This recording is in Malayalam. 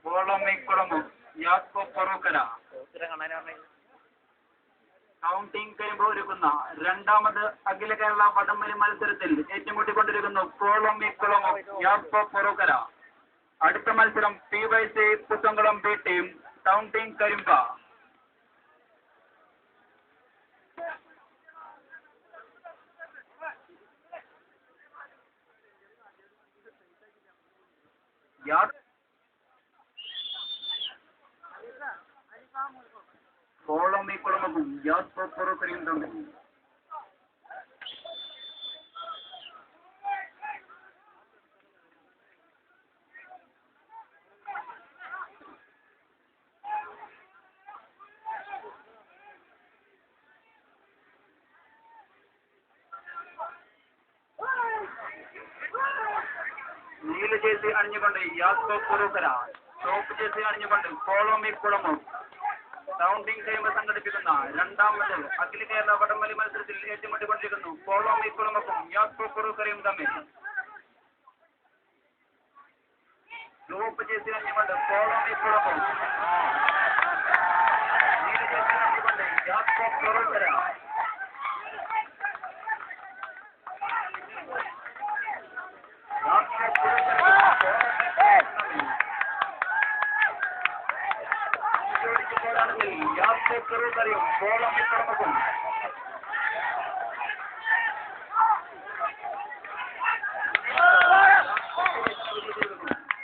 കോളമിക്കുളമോ യാക്കോ പൊറോക്കര കൗണ്ടിംഗ് കഴിയുമ്പോൾ ഒരുക്കുന്ന രണ്ടാമത് അഖില കേരള വടംവലി മത്സരത്തിൽ ഏറ്റുമുട്ടിക്കൊണ്ടിരിക്കുന്നു കോളമിക്കുളമോ യാക്കോ പൊറോക്കര. അടുത്ത മത്സരം PYC Puthankulam B team counting Karimba. കോളമിക്കുളമോ യാക്കോ പൊറോക്കരയും തമ്മിൽ നീല ജേഴ്സി അണിഞ്ഞുകൊണ്ട് യാക്കോ പൊറോക്കര, ചുവപ്പ് ജേഴ്സി അണിഞ്ഞുകൊണ്ട് കോളമിക്കുളമോ കൗണ്ടിംഗ് കഴിയുമ്പോൾ സംഘടിപ്പിക്കുന്ന രണ്ടാമത് അഖില കേരള വടംവലി മത്സരത്തിൽ ഏറ്റുമുട്ടിക്കൊണ്ടിരിക്കുന്നു കോളമിക്കുളമൊപ്പം യാക്കോ പൊറോക്കരയും തമ്മിൽ. ചുവപ്പ് ജേഴ്സി അണിഞ്ഞുകൊണ്ട് കോളമിക്കുളമോ, നീല ജേഴ്സി അണിഞ്ഞുകൊണ്ട് യാക്കോ പൊറോക്കര. യാക്കോ പൊറോക്കരയും കോളമിക്കുളമൊപ്പം